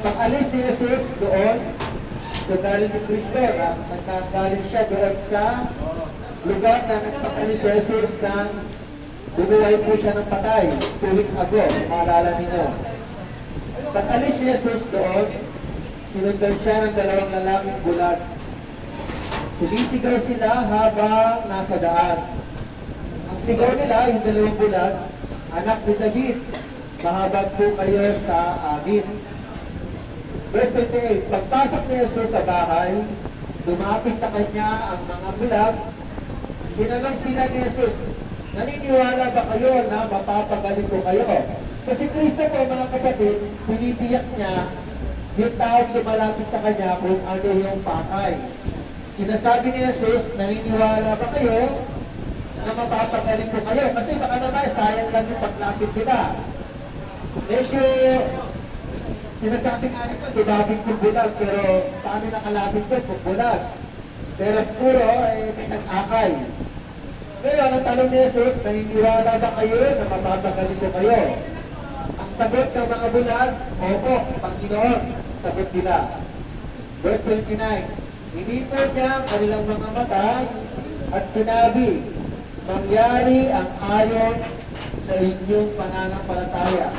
Pag-alis ni Jesus doon, galing si Kristo, nagkagaling siya doon sa lugar na nagpag-alis si Jesus nang bumuhay po siya ng patay 2 weeks ago, maalala ninyo. Pag-alis ni Jesus doon, sinundan siya ng 2 lalaking bulag. Sumisigaw sila habang nasa daan. Ang sigaw nila, yung 2 bulag, anak ni David, mahabag po kayo sa amin. Verse 28, pagpasok ni Jesus sa bahay, lumapit sa kanya ang mga bulag. Tinanong sila ni Jesus, naniniwala ba kayo na mapapagaling ko kayo? So si Kristo po mga kapatid, pinipiyak niya yung taong lumalapit sa kanya kung ano yung pakay. Sinasabi ni Jesus, naniniwala ba kayo na mapapagaling ko kayo? Kasi baka naman, sayang lang yung paglapit nila. Medyo sinasabi nga nito, dumabing kong bulag, pero paano nakalapit ko kung bulag? Pero siguro, may nag-akay. Ngayon, ang tanong ni Jesus, naniniwala ba kayo na mapapagaling ko kayo? Ang sagot ng mga bulag, opo, Panginoon, sagot nila. Verse 29, hinipo niya ang kanilang mga mata at sinabi, mangyari ang ayon sa inyong pananampalataya.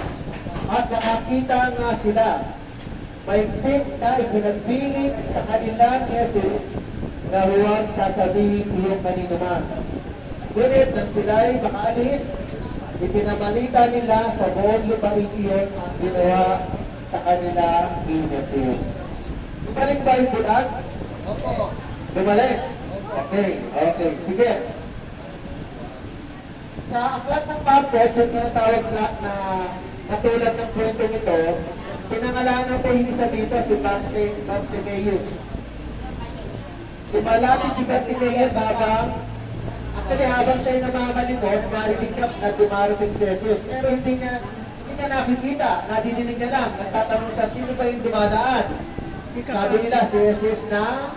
At nakakita nga sila, may pit na ipinagpilit sa kanila ni Jesus na huwag sasabihin iyong kaninuman. Ngunit nang sila'y makaalis, ipinabalita nila sa buong lupain iyon ang ginawa sa kanila ni Jesus. Bumalik ba yung bulag? Opo. Bumalik? Okay, okay. Sige. Sa aklat ng Marcos, yung tinatawag na katulad ng kwentong ito, pinangalanan po yung isa dito, si Bartimaeus. Lumalapit si Bartimaeus habang siya'y namamalimos, narinig na dumarating si Jesus. Pero hindi niya nakikita, nadidinig niya lang. Nagtatanong siya, sino ba yung dumadaan? Sabi nila, si Jesus na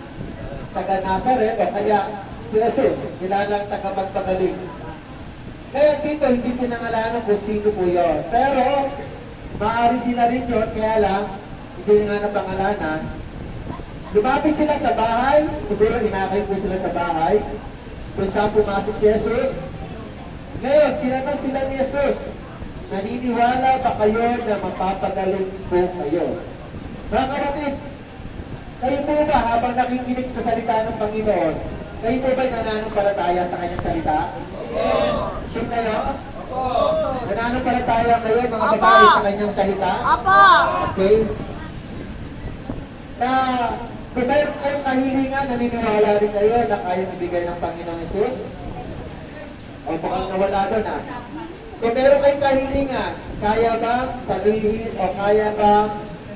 taga Nazaret, o kaya si Jesus, kilalang taga magpagaling. Kaya dito, hindi pinangalanan kung sino po yun. Pero, maaari sila rin yun, kaya lang, hindi nga na pangalanan. Lumapit sila sa bahay, siguro inakay po sila sa bahay, kung saan pumasok si Jesus. Ngayon, tinanong sila ni Jesus, naniniwala ba kayo na mapapagaling po kayo? Mga kapatid, kayo po ba habang nakikinig sa salita ng Panginoon, kayo po ba nananampalataya sa kanyang salita? Sure kayo? Nananampalataya kayo mga babae sa kanyang salita? Apa! Okay? Na kung mayroon kayong kahilingan, naniniwala rin kayo na kayang ibigay ng Panginoong Jesus? O baka nawala doon ha? Kung mayroon kayong kahilingan, kaya ba sabihin o kaya ba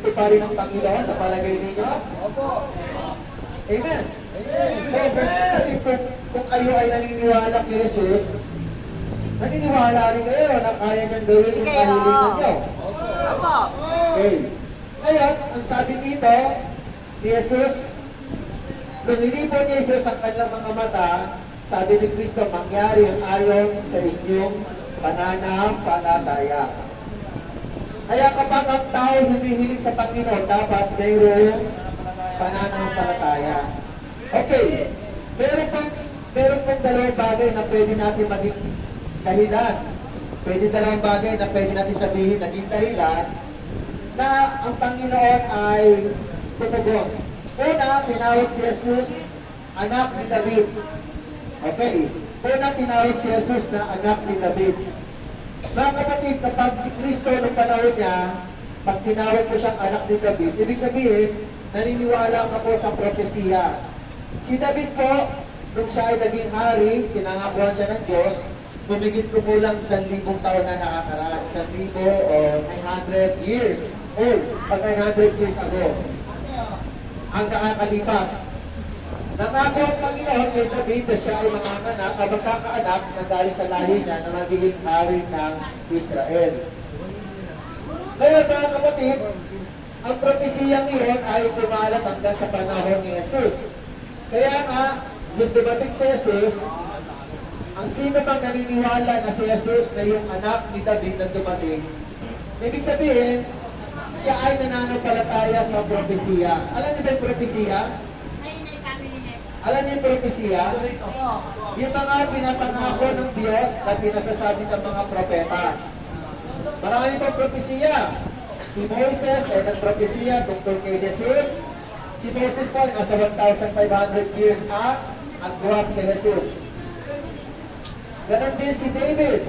tuparin ng Panginoon sa palagay ninyo? Opo. Amen. Kasi kung kayo ay naniniwala kay Jesus, naniniwala rin kayo na kaya niyang gawin yung kahilingan niyo. Apa! Okay. Ngayon, ang sabi dito, ni Jesus, nung hinipo ni Jesus ang kanilang mga mata, sabi ni Kristo, mangyari ang ayon sa inyong pananampalataya. Kaya kapag ang tao humihiling sa Panginoon, dapat mayroong pananampalataya. Okay, meron pong 2 bagay na pwede natin maging dahilan. Pwede 2 bagay na pwede natin sabihin naging dahilan na ang Panginoon ay tumugon. Una, tinawag si Jesus anak ni David. Okay, una tinawag si Jesus na anak ni David. Mga kapatid, kapag si Kristo nung panahon niya, pag tinawag ko siyang anak ni David, ibig sabihin, naniniwala ka po sa propesiya. Si David po, nung siya ay naging hari, tinangakuhan siya ng Diyos, humigit kumulang 1,000 taon na nakakaraan. 1,000 o 900 years old, pag 900 years ago. Ang nakakalipas. Nangako ang Panginoon kay David na siya ay manganganak, magkakaanak na galing sa lahi niya na magiging hari ng Israel. Ngayon mga kapatid, ang propesiyang iyon ay pumalat hanggang sa panahon ni Jesus. Kaya nga, nung dumating si Jesus, ang sino bang naniniwala na si Jesus na yung anak ni David na dumating, ibig sabihin, siya ay nananampalataya sa propesiya. Alam niyo ba yung propesiya? Alam niyo yung propesiya? Yung mga pinapangako ng Diyos na pinasasabi sa mga propeta. Marami pang propesiya. Si Moises ay nagpropesiya tungkol kay Jesus. Si Moses po ay nasa 1,500 years ang buhat kay Jesus. Ganon din si David.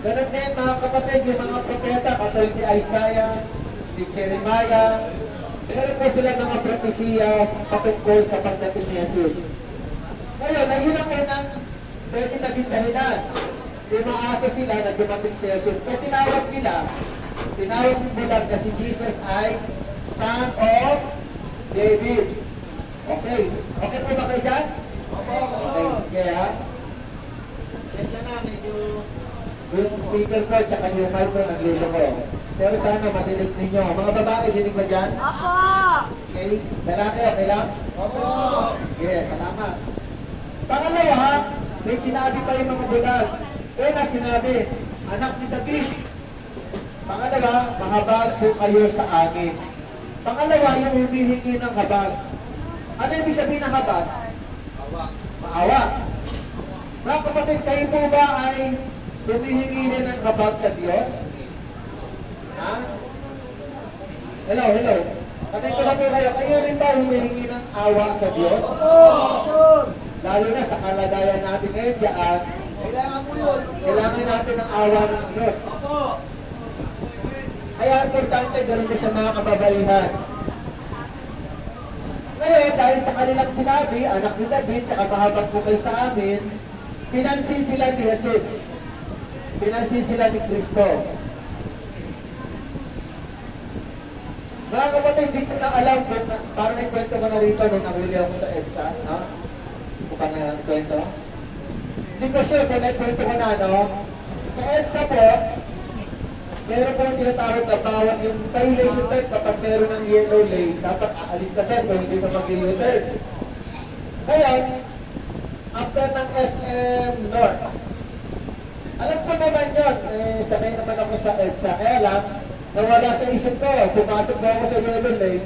Ganon din mga kapatid, yung mga propeta, katulad ni Isaiah, ni Jeremiah. Meron po sila mga propesiya patungkol sa pagdating ni Jesus. Ngayon, ay yun ang unang pwede naging dahilan. Umaasa sila na dumating si Jesus. Kaya tinawag bulag na si Jesus ay Son of David. Okay. Okay po ba kayo dyan? Okay, sige ha. Sensya na, medyo yung speaker ko tsaka yung mic ko naglilo ko. Pero sana madinig ninyo. Mga babae, dinig ba dyan? Opo! Okay. Lalaki, okay lang? Opo! Yes, salamat. Pangalawa, may sinabi pa yung mga bulag. Una sinabi, anak ni David. Pangalawa, mahabag po kayo sa amin. Pangalawa, yung humihingi ng habag. Ano ibig sabihin ng habag? Maawa. Mga kapatid, kayo po ba ay humihingi rin ng habag sa Diyos? Ha? Hello. Tanay ko lang po kayo, kayo rin ba humihingi ng awa sa Diyos? Lalo na sa kalagayan natin ngayon dyan, kailangan natin ng awa ng Diyos. Kaya importante ganoon din sa mga kababaihan. Ngayon, dahil sa kanilang sinabi, anak ni David, saka mahabag po kayo sa amin, pinansin sila ni Jesus. Pinansin sila ni Kristo. Mga kapatid, hindi ko lang alam kung parang nagkwento ko na rito nung nahuli ako sa EDSA. No? Mukhang na nagkwento. Hindi ko sure kung nagkwento ko na, no? Sa EDSA po, meron po ang tinatawag na bawat yung violation type kapag meron ng yellow lane, dapat aalis ka din kung hindi ka mag-u-turn. Ngayon, after ng SM North, alam ko naman yun, sanay naman ako sa EDSA, kaya lang, nawala sa isip ko, pumasok mo ako sa yellow lane,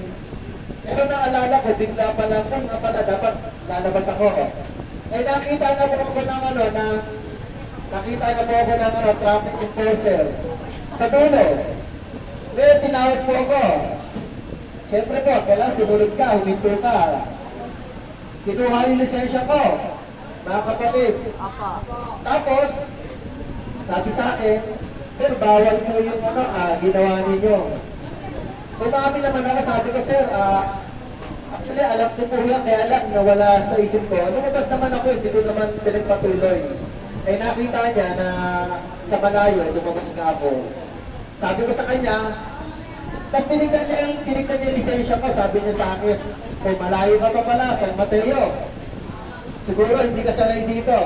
pero naalala ko, bigla pa lang, nga pala, dapat lalabas ako. Nakita na po ako ng nakita na po ako ng traffic enforcer. Sa dulo, may tinawag po ako. Siyempre po, kailangan sumunod ka, huminto ka. Kinuha yung lisensya ko, mga kapatid. Tapos, sabi sa akin, sir, bawal po yung ginawa ninyo. Umami naman ako, sabi ko, sir, actually, alam ko po yan, kaya alam, nawala sa isip ko. Lumabas naman ako, hindi ko naman pinagpatuloy. Nakita niya na sa malayo, lumabas na ako. Sabi ko sa kanya, tapos tinignan niya yung lisensya ko, sabi niya sa akin, kung malayo ka pa pala, San Mateo. Siguro hindi ka sanay dito.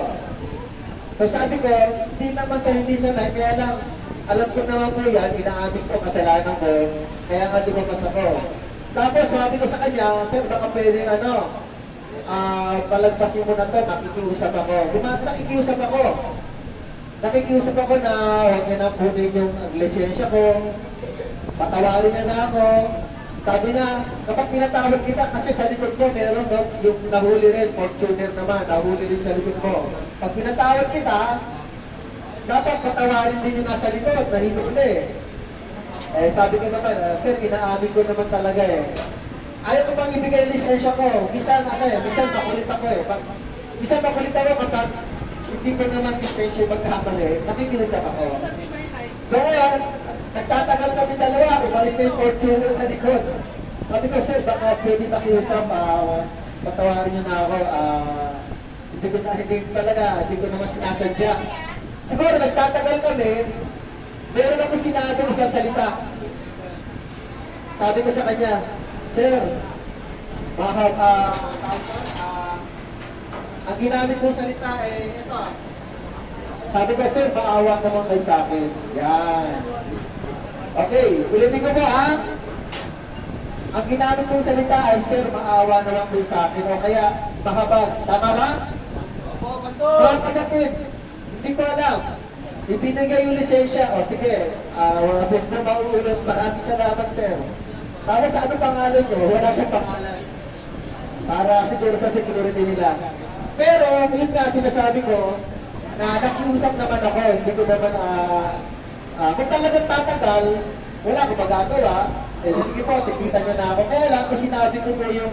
So sabi ko, hindi sanay, kaya lang, alam ko naman po yan, inaamin ko, kasalanan ko, kaya nga lumabas ako. Tapos sabi ko sa kanya, sir, baka pwede palagpasin mo na to, nakikiusap ako. Nakikiusap ako na huwag niya na punin yung lisensya ko, patawarin niya na ako. Sabi na, kapag pinatawag kita, kasi sa likod ko meron yung nahuli rin, Fortuner naman, nahuli rin sa likod ko. Pag pinatawag kita, dapat patawarin din yung nasa likod, nahihuli. Sabi ko naman, sir, inaamin ko naman talaga Ayaw ko bang ibigay yung lisensya ko. Minsan makulit ako Minsan makulit ako kapag hindi ko naman intention magkamali, nakikiusap ako. So ngayon, nagtatagal kami dalawa, umalis na yung Fortuner sa likod. Sabi ko, sir, baka pwede makiusap, patawarin niyo na ako, hindi ko naman sinasadya. Siguro, nagtatagal kami, meron ako sinabi isang salita. Sabi ko sa kanya, sir, ang ginamit kong salita ito Sabi ko, sir, maawa naman kayo sa akin. Yan. Okay, ulitin ko po Ang ginamit kong salita ay, sir, maawa naman kayo sa akin. O kaya, mahabag. Tama ba? Opo, Pastor. Mga kapatid, hindi ko alam. Ibinigay yung lisensya. O sige, huwag na mauulit. Maraming salamat, sir. Para sa ano pangalan nyo? Wala siyang pangalan. Para siguro sa security nila. Pero, yun nga sinasabi ko, na nakiusap naman ako. Hindi ko naman, kung talagang tatagal, wala akong magagawa. Eh, sige po, tikita nyo na ako. Kaya lang, kung sinabi ko po yung,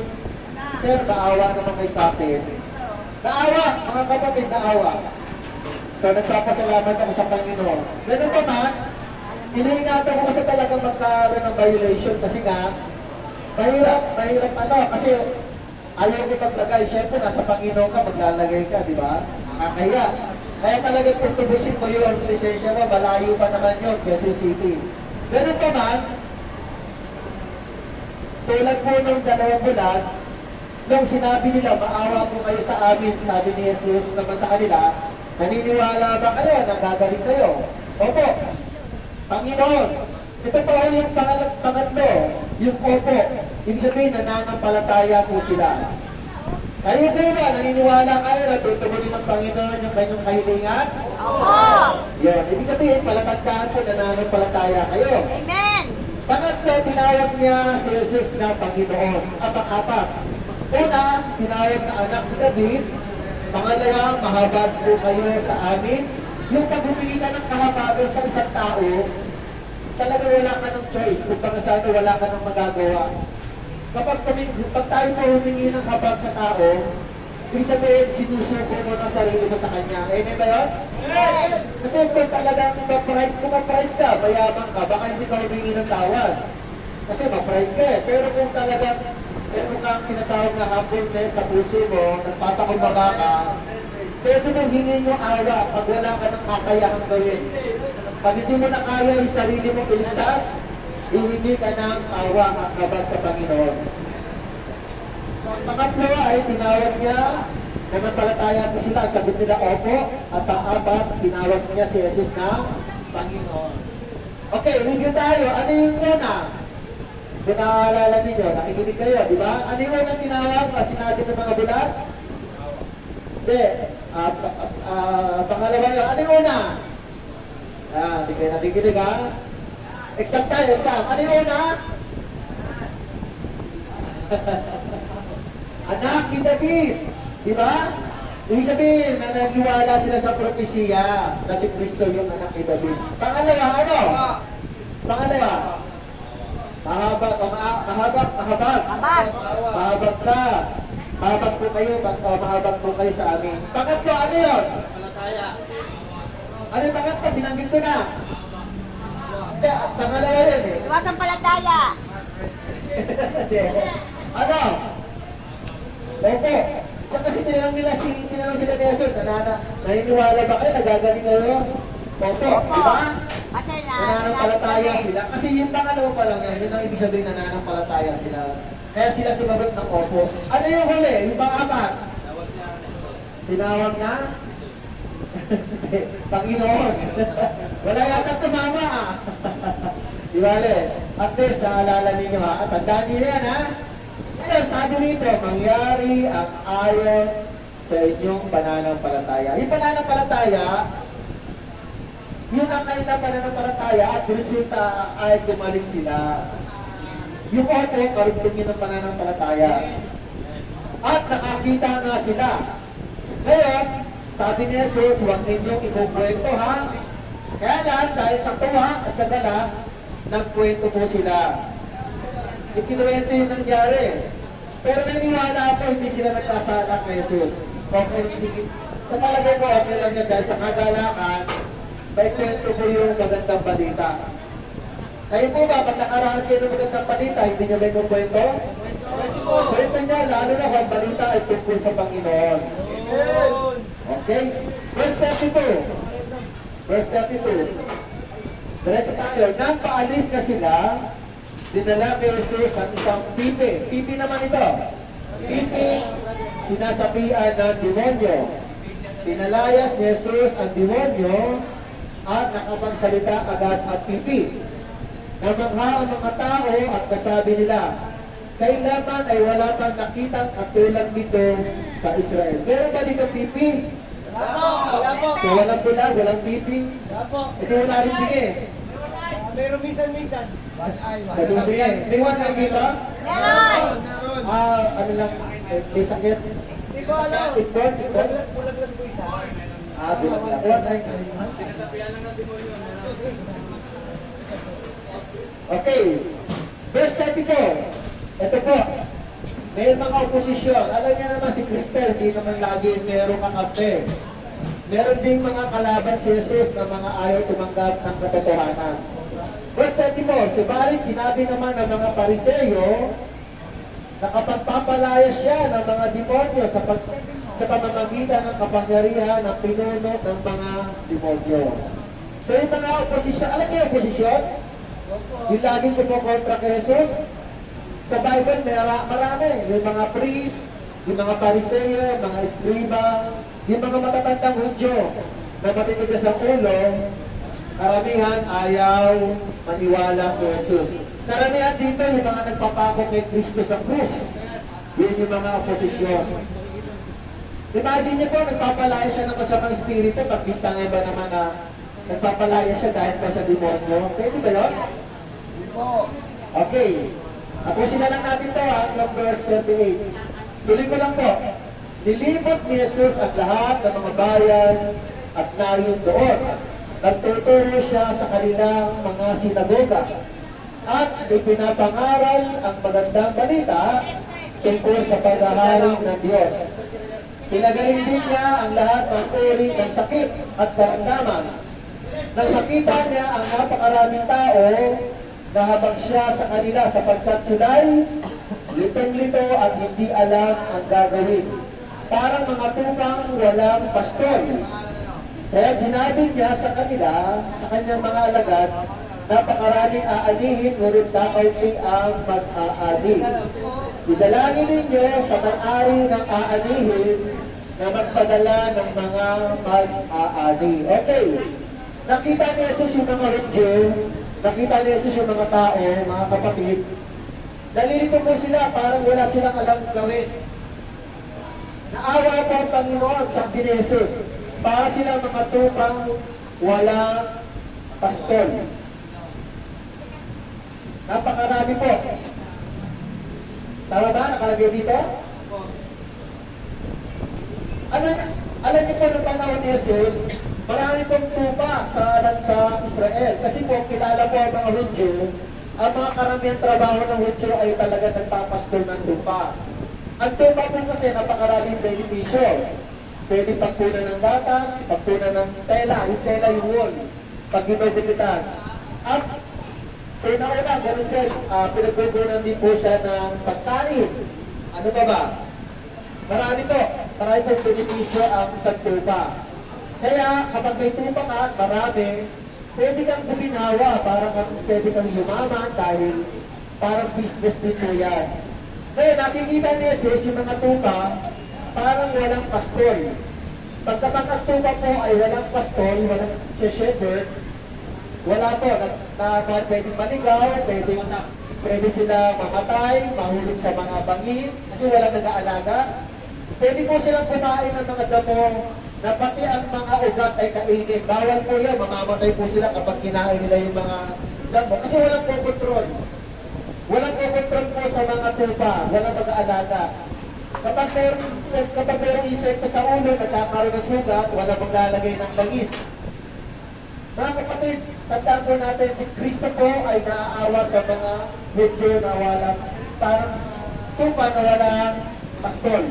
sir, maawa naman kayo sa akin. Naawa, mga kapatid, naawa. So, nagpapasalamat ako sa Panginoon. Ganun pa man, iniingatan ko kasi talagang magkaroon ng violation kasi nga, mahirap ano, kasi ayaw ko maglagay. Siyempre, nasa Panginoon ka, maglalagay ka, di ba? Kaya talagang tutubusin mo yun, lisensya mo, malayo pa naman yun, Quezon City. Ganun pa man, tulad po nung 2 bulan, nung sinabi nila, maawa po kayo sa amin, sabi ni Jesus naman sa kanila, naniniwala ba kayo na gagaling kayo? Opo. Panginoon, ito pa yung pangatlo, yung opo. Ibig sabihin, nananampalataya po sila. Kayo po ba, naniniwala kayo na tutugunin ng Panginoon yung kanyang kahilingan? Oo. Yun, ibig sabihin, palatandaan po, nananampalataya kayo. Amen. Pangatlo, tinawag niya si Jesus na Panginoon. Apat. Una, tinawag na anak ni David. Pangalawa, mahabag po kayo sa amin. Yung pag-humingi ka ng kahabagan sa isang tao, talaga wala ka ng choice. Kung pangasano, wala ka ng magagawa. Pag tayo po humingi ng habag sa tao, ibig sabihin, sinusuko mo ng sarili mo sa kanya. Amen ba yun? Yes. Kasi kung talagang ma-pride ka, mayaman ka, baka hindi ka humingi ng tawad. Kasi ma-pride ka eh. Pero kung talagang meron kang tinatawag na humbleness sa puso mo, nagpapakumbaba ka, pwede mong hingin yung awa pag wala ka ng kakayahang gawin. Pag hindi mo na kaya yung sarili mo iligtas, hihingi ka ng awa at habag sa Panginoon. So, ang pangatlo ay tinawag niya, nanampalataya po sila, sagot nila opo, at pang-apat, tinawag niya si Jesus na Panginoon. Okay, review tayo. Ano yung una? Kung naaalala ninyo, nakikinig kayo, di ba? Ano yung unang tinawag na sinabi ng mga bulat? Hindi. Pangalawa yun. Ano yung una? Hindi kayo nakikinig ha? Exam tayo, exam. Ano yung una? Anak ni David. Di ba? Ibig sabihin, na naniwala sila sa propesiya na si Kristo yung anak ni David. Pangalawa, ano? Pangalawa. Mahabag ka. Mahabag po kayo, mahabag po kayo sa amin. Pangatlo, ano yun? Ano yung pangatlo? Binanggit ko na. Hindi, pangalawa yun eh. Sumasampalataya. Ano? Opo. Kasi tinanong sila ni Jesus, naniniwala ba kayo, nagagaling kayo? Opo, di ba? Kasi Nananampalataya sila. Kasi yung pangalawa pa lang yan, yun ang ibig sabihin nananampalataya sila. Kaya sila sumagot ng opo. Ano yung huli? Yung pang-apat? Tinawag na? Panginoon. Wala yata tumama ah. Di bale? At least naalala ninyo ha. At tandaan niyo yan ha. Ngayon, sabi nito, mangyari ang ayon sa inyong pananampalataya. Yung pananampalataya, yun ang kanilang pananampalataya at resulta ay gumaling sila. Yung opo, karugtungin ng pananampalataya. At nakakita nga sila. Ngayon, sabi ni Jesus, huwag ninyong ibukwento ha. Kaya lang, dahil sa tuwa at sa gala, nagkwento po sila. Ikinuwento yung nangyari. Pero naniniwala po, hindi sila nagkasala kay Jesus. Okay, sige. Sa palagay ko, okay lang yan dahil sa kagalakan, may kwento po yung magandang balita. Kayo po ba, pag nakaranas kayo ng magandang balita, hindi nyo ba yung kwento? Kwento niya, lalo na kung balita ay tungkol sa Panginoon. Okay? Verse 32. Verse 32. Diretso tayo. Nang paalis na sila, dinala kay Jesus ang isang pipi. Pipi naman ito. Pipi, sinasabihan ng demonyo. Pinalayas ni Jesus ang demonyo at nakapagsalita agad ang pipi. Namangha ang mga tao at kasabi nila, kailanman ay wala pang nakitang katulad nito sa Israel. Meron ba dito pipi? Wala po. So, walang bulag, walang TV. Wala po. Ito wala rin bingi. Meron minsan. Sa tubig yan. May one eye dito? Meron. Ano lang, may sakit. Hindi ko alam. Ikot. Bulag lang po isa. Bilang lang. One eye. Okay. Verse 34. Ito po. May mga oposisyon. Alam niya naman si Cristel, hindi naman lagi merong kakampi. Meron ding mga kalaban si Jesus na mga ayaw tumanggap ng katotohanan. Verse 34, subalit sinabi naman ng mga Pariseyo na kapag papalaya siya ng mga demonyo sa pamamagitan ng kapangyarihan ng pinuno ng mga demonyo. So yung mga oposisyon, alam niyo yung oposisyon? Yung laging kumukontra kay Jesus? Sa Bible, marami. Yung mga priest, yung mga Pariseyo, mga escriba, yung mga matatandang Hudyo na matitigas ang ulo, karamihan ayaw maniwala kay Jesus. Karamihan dito yung mga nagpapako kay Kristo sa krus. Yun yung mga oposisyon. Imagine niyo po, nagpapalaya siya ng masamang espiritu, pagbintangin ba naman na nagpapalaya siya dahil pa sa demonyo? Pwede ba yun? Okay. Tapusin na lang natin ito hanggang verse 38. Tuloy ko lang po. Nilibot ni Jesus ang lahat ng mga bayan at nayon doon. Nagtuturo siya sa kanilang mga sinagoga. At ipinapangaral ang magandang balita tungkol sa paghahari ng Diyos. Pinagaling din niya ang lahat ng uri ng sakit at karamdaman. Nang makita niya ang napakaraming tao, nahabag siya sa kanila sapagkat sila'y litong-lito at hindi alam ang gagawin. Parang mga tupang walang pastor. Kaya sinabi niya sa kanila, sa kanyang mga alagad, napakaraming aanihin, ngunit kakaunti ang mag-aani. Idalangin ninyo sa may-ari ng aanihin na magpadala ng mga mag-aani. Okay. Nakita ni Jesus yung mga Hudyo, nakita ni Jesus yung mga tao, mga kapatid, nalilito po sila, parang wala silang alam gawin. Naawa po ang Panginoon, sabi ni Jesus, para silang mga tupang walang pastor. Napakarami po. Tama ba? Nakalagay dito? Alam niyo po ng panahon ni Jesus, marami pong tupa sa Israel. Kasi po, kilala po ang mga Hudyo, ang mga karamihan trabaho ng Hudyo ay talaga nagpapastol ng tupa. Ang tupa po kasi napakaraming benepisyo. Pwede pagpunan ng gatas, pagpunan ng tela, yung tela yung wool, pag ginugupitan. At una-una, ganun din, pinagbubunan din po siya ng pagkain. Ano ba? Marami po benepisyo ang isang tupa. Kaya kapag may tupa ka at marami, pwede kang guminawa, pwede kang yumaman dahil parang business din po yan. Kaya nakikita ni Jesus yung mga tupa, parang walang pastor. Pagkapag ang tupa po ay walang pastor, walang shepherd, wala po, pwedeng maligaw, pwede sila mamatay, mahulog sa mga bangin, kasi walang nag-aalaga. Pwede po silang kumain ng mga damo, na pati ang mga ugat ay kainin. Bawal po yan, mamamatay po sila kapag kinain nila yung mga damo, kasi walang po control. Walang po control po sa mga tupa, walang mag-aalaga. Kapag mayroong insekto sa ulo, nagkakaroon ng sugat, walang maglalagay ng langis. Mga kapatid, tandaan po natin, si Kristo po ay naaawa sa mga Hudyo na walang parang tupa na walang pastol.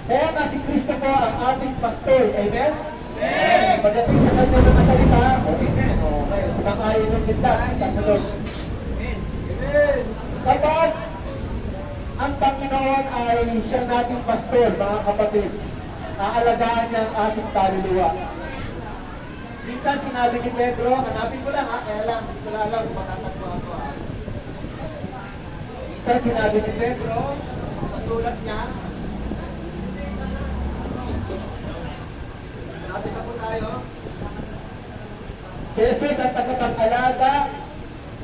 Kaya nga si Kristo po ang ating pastol. Amen? Amen! Pagdating sa kanya ng masalita, amen. Okay, sumakayin ng kita. Sa Lord. Amen. Amen! Kapag ang Panginoon ay siya nating pastor, mga kapatid, aalagaan niya ang ating kaluluwa. Minsan sinabi ni Pedro, hanapin ko lang kaya lang, hindi ko na alam kung makakatwa ako Minsan sinabi ni Pedro, sa sulat niya, hanapin na po tayo, si Jesus ang tagapag-alaga,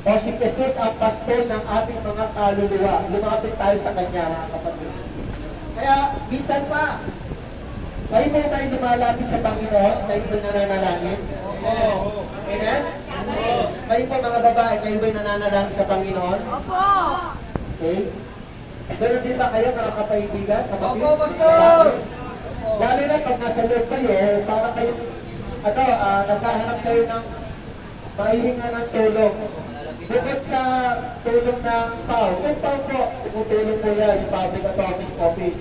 o si Jesus ang pastor ng ating mga kaluluwa. Lumapit tayo sa Kanya, mga kapatid. Kaya, minsan pa, Kayo po tayo lumalapit sa Panginoon, kayo po nananalangin. Amen? Kayo po mga babae, kayo ba nananalangin sa Panginoon? Opo. Okay? Ganun din ba kayo mga kapaibigan? Kapatid? Opo, Pastor! Lalo na pag nasa loob kayo, para kayo, naghahanap kayo ng mahihinga ng tulong. Bukod sa tulong ng PAO, yung PAO po, tumutulong po yan, yung Public Attorney's Office.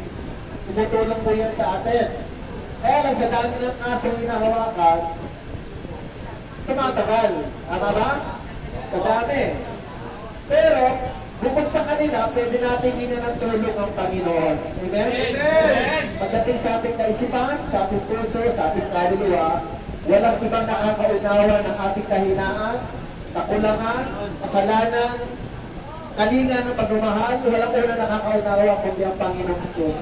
Tumutulong po yan sa atin. Kaya lang sa dami ng kaso hinahawakan, tumatagal. Tama ba? Sa dami. Pero, bukod sa kanila, pwede natin hingin ng tulong ang Panginoon. Amen? Amen! Pagdating sa ating kaisipan, sa ating puso, sa ating kaluluwa, walang ibang nakakaunawa ng ating kahinaan, kakulangan, kasalanan, kalinga ng pagmamahal, walang una nakakaunawa kundi ang Panginoong Hesus.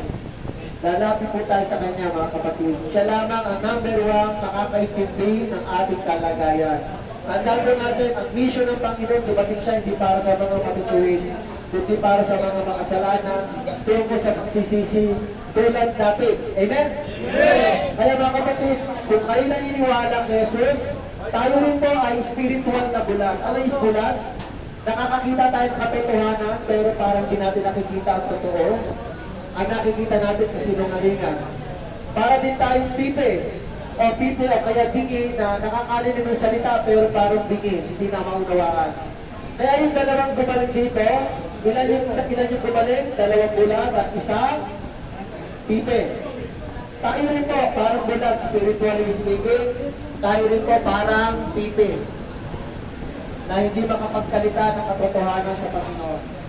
Lalapit po tayo sa Kanya, mga kapatid. Siya lamang ang number one nakakaintindi ng ating kalagayan. Tandaan po natin, ang mission ng Panginoon, dumating siya hindi para sa mga matutuwid, kundi para sa mga makasalanan, tungo sa pagsisisi, tulad natin. Amen? Amen! Kaya mga kapatid, kung kayo naniniwala kay Jesus, tayo rin po ay spiritual na bulag. Ano is bulag? Nakakakita tayo ng katotohanan, pero parang di natin nakikita ang totoo. Ang nakikita natin kasi sinungalingan. Para din tayong pipe, o kaya bingi na nakakarinig ng salita pero parang bingi, hindi na maunawaan. Kaya yung dalawang gumaling dito, ilan yung gumaling? Dalawang bulag at isang pipe. Tayo rin po, parang bulag, spiritually speaking, tayo rin po parang pipe na hindi makapagsalita ng katotohanan sa Panginoon.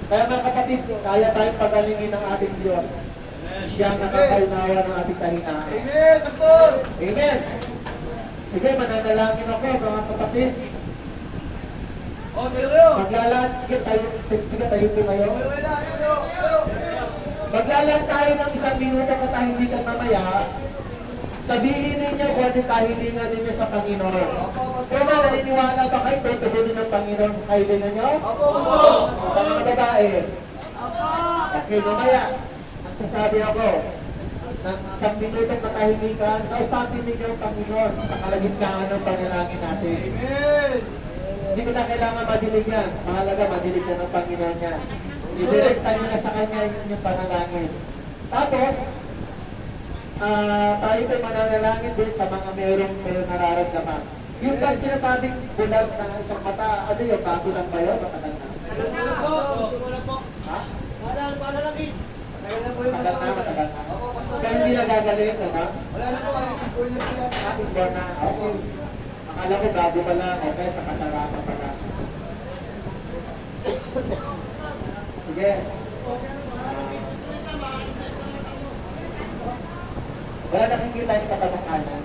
Kaya mga kapatid, kaya tayong pagalingin ng ating Diyos. Siya ang nakakaunawa ng ating kahinaan. Amen, Pastor! Amen! Sige, mananalangin ako mga kapatid. Tayo! Sige, tayo po kayo. Maglalaan tayo ng 1 minuto katahindigan mamaya. Sabihin ninyo kung ano yung kahilingan ninyo sa Panginoon. Kung naniniwala ba kayo, tutugunin ng Panginoon ang kahilingan nyo? Opo, Pastor! Sa mga babae. Opo. Okay, mamaya, nagsasabi ako, ng 1 minutong katahimikan, kausapin ninyo ang Panginoon sa kalagitnaan ng panalangin natin. Amen! Hindi ko na kailangan madilig yan. Mahalaga, madilig na ng Panginoon yan. I-directan nyo na sa Kanya yung panalangin. Tapos, tayo po'y mananalangin din sa mga mayroong nararamdaman. Yung ba sinasabing bulag na isang mata, ano yun, bago lang ba yun? Matagal na? Wala po. Ha? Wala lang eh. Matagal na po yung Matagal na, matagal na. Opo, Pastor. So, hindi na gagaling, ano? Wala na po. Wala na po yan. Inborn na, okay. Akala ko bago pa lang, okay, sa kasarata pa lang. Sige. Wala nakikita yung katabang kanan.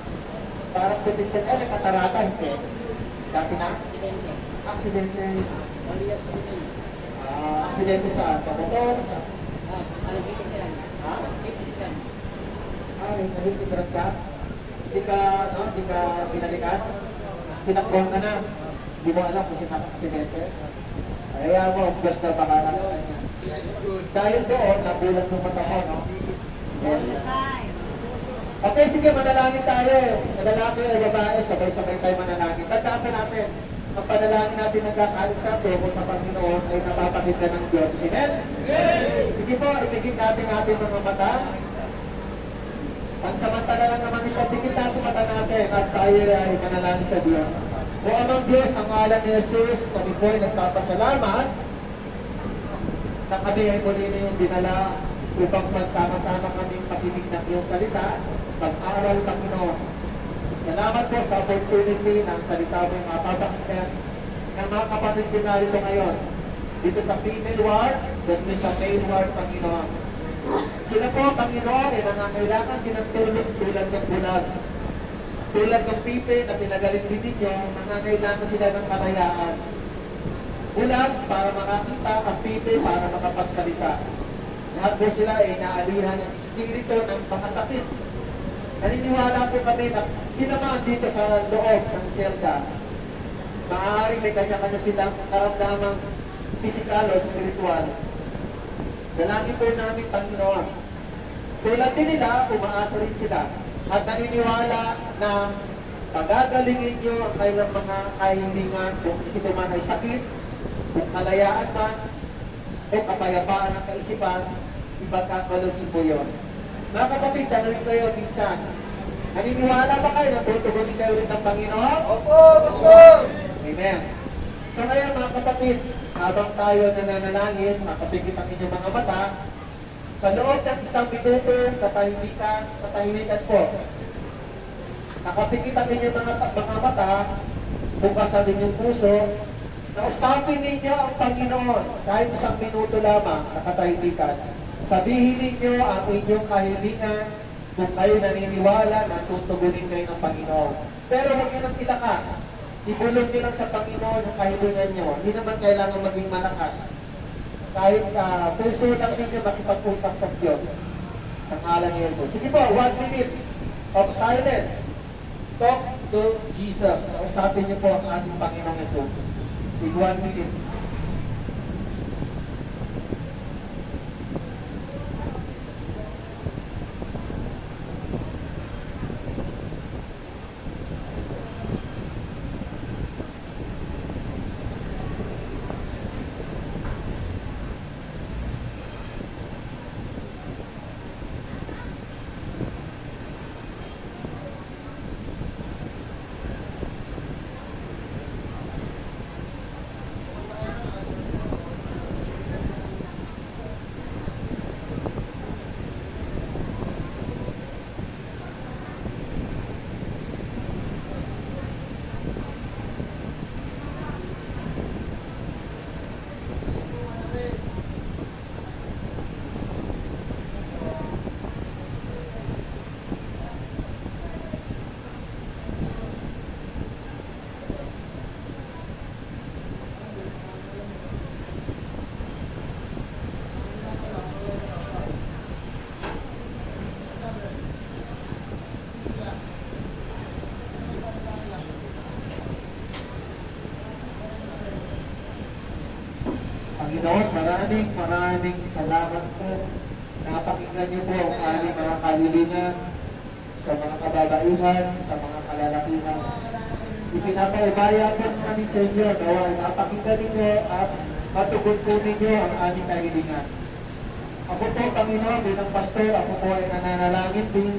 Parang putin-putin, may katarata, hindi. Dati na? Aksidente. Aksidente saan? Sa motor? Sa... Ha? Nahihintibrat ka? Hindi ka binalikan? Tinakbuhan ka na? Hindi mo alam kung sinakaksidente? Kaya mo, Diyos na bakara sa kanya. Dahil doon, nabulat ng mata ko, no? Okay, sige, manalangin tayo. Lalaki o babae, sabay-sabay tayo manalangin. Tandaan po natin, ang panalangin natin nagkakaisa, tungo sa Panginoon ay napapakita ng Diyos. Amen? Sige po, ipigit natin ating mga mata. Pansamantala lang naman ipagpigit natin mata natin at tayo ay manalangin sa Diyos. O amang Diyos, ang ngalan ni Jesus, kami po ay nagpapasalamat na kami ay muli na yung dinala upang magsama-sama kaming pakinig ng iyong salita, pag-aral, Panginoon. Salamat po sa opportunity ng salita mo yung mapapakinggan ng mga kapatid ko narito ngayon. Dito sa female ward, dito sa male ward, Panginoon. Sila po, Panginoon, ay nangangailangan din ng tulong tulad ng bulag. Tulad ng pipe na pinagaling din ninyo, nangangailangan sila ng kalayaan. Bulag para makakita, ang pipe para makapagsalita. Lahat po sila ay naalihan ng espiritu ng pangasakit. Naniniwala po kami na sila man dito sa loob ng selda. Maaaring may kanya-kanya silang karamdamang pisikal o spiritual. Dalangin po namin, Panginoon, Tulad din nila, umaasa rin sila at naniniwala na pagagalingin nyo ang kailang mga kahilingan kung ito man ay sakit, kung kalayaan man, o kapayapaan ng kaisipan, ipagkakalunin po yun. Mga kapatid, tanong kayo minsan, naniniwala ba kayo na tutugunin kayo rin ng Panginoon? Opo, Pastor! Amen. So ngayon mga kapatid, habang tayo nananalangin, makapikit ang inyong mga mata, sa loob ng 1 minuto, katahimikan po. Nakapikit ang inyong mga mata, bukas ang inyong puso, nausapin ninyo ang Panginoon kahit 1 minuto lamang, nakatahimikan. Sabihin ninyo ang inyong kahilingan kung kayo naniniwala na tutugunin kayo ng Panginoon. Pero huwag nyo nang ilakas. Ibulog nyo lang sa Panginoon ang kahilingan nyo. Hindi naman kailangan maging malakas. Kahit puso lang ninyo makipag-usap sa Diyos. Sa ngalan ni Jesus. Sige po, 1 minute of silence. Talk to Jesus. Kausapin niyo po ang ating Panginoong Jesus. In 1 minute. Panginoon, maraming salamat po. Napakinggan niyo po ang aming mga kahilingan sa mga kababaihan, sa mga kalalakihan. Ipinapaubaya po kami sa inyo, nawa napakinggan ninyo at matugon po ninyo ang aming kahilingan. Ako po, Panginoon, bilang pastor, ako po ay nananalangin din.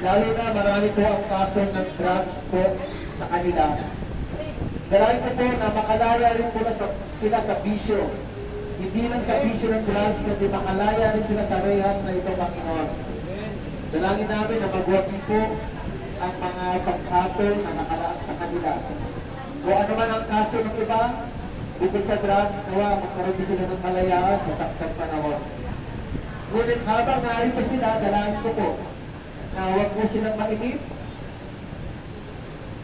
Lalo na marami po ang kaso ng drugs po sa kanila. Dalangin ko po na makalaya rin po sila sa bisyo. Hindi lang sa bisyo ng drugs, kundi makalaya rin sila sa rehas na ito, Panginoon. Dalangin namin na magwagi po ang mga pagkatol na nakalaan sa kanila. Kung ano man ang kaso ng iba, bukod sa drugs, nawa, magkaroon din sila ng kalayaan sa takdang panahon. Ngunit habang narito sila, dalangin ko po na huwag po silang mainip,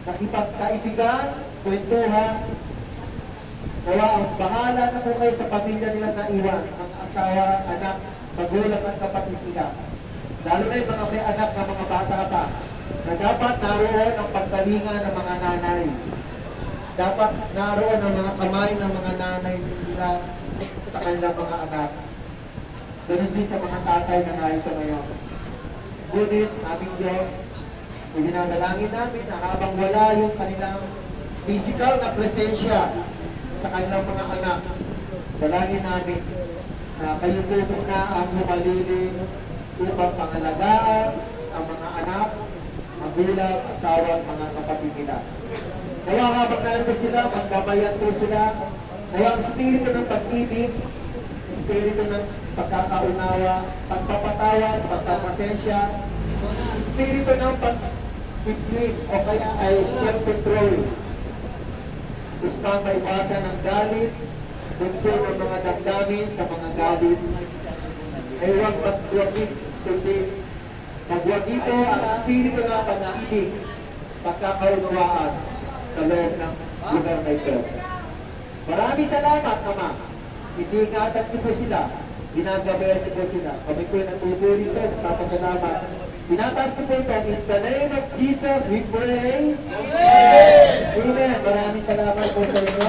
nakipagkaibigan, kwentuhan, wala ang bahala na po kayo sa pamilya nila na iwan, ang asawa, anak, magulang at kapatid nila. Lalo na yung mga may anak na mga bata pa, na dapat naroon ang pagkalinga ng mga nanay. Dapat naroon ang mga kamay ng mga nanay nila sa kanilang mga anak. Ganun din sa mga tatay na narito ngayon. Ngunit, aming Diyos, idinadalangin namin na habang wala yung kanilang physical na presensya sa kanilang mga anak, dalangin namin na kayo po na ang humalili upang pangalagaan ang mga anak, magulang, asawa at mga kapatid nila. Kaya habang narito sila, magbabayan po sila, kaya ang espiritu ng pag-ibig, espiritu ng pagkakaunawa, pagpapatawad, pagpapasensya, espiritu ng pag-ibig o kaya ay self-control, upang maiwasan ng galit, bunso ng mga damdamin sa mga galit, ay huwag magwagi, kundi magwagi po ang espiritu ng pag-ibig, pagkakaunawaan sa loob ng lugar na ito. Maraming salamat, Ama. Itiingatan niyo po sila, ginagabayan niyo po sila. Kami po nagpupuri sa inyo, papasalamat. Tinataas ko po ito, in the name of Jesus, we pray. Amen! Amen! Maraming salamat po sa inyo.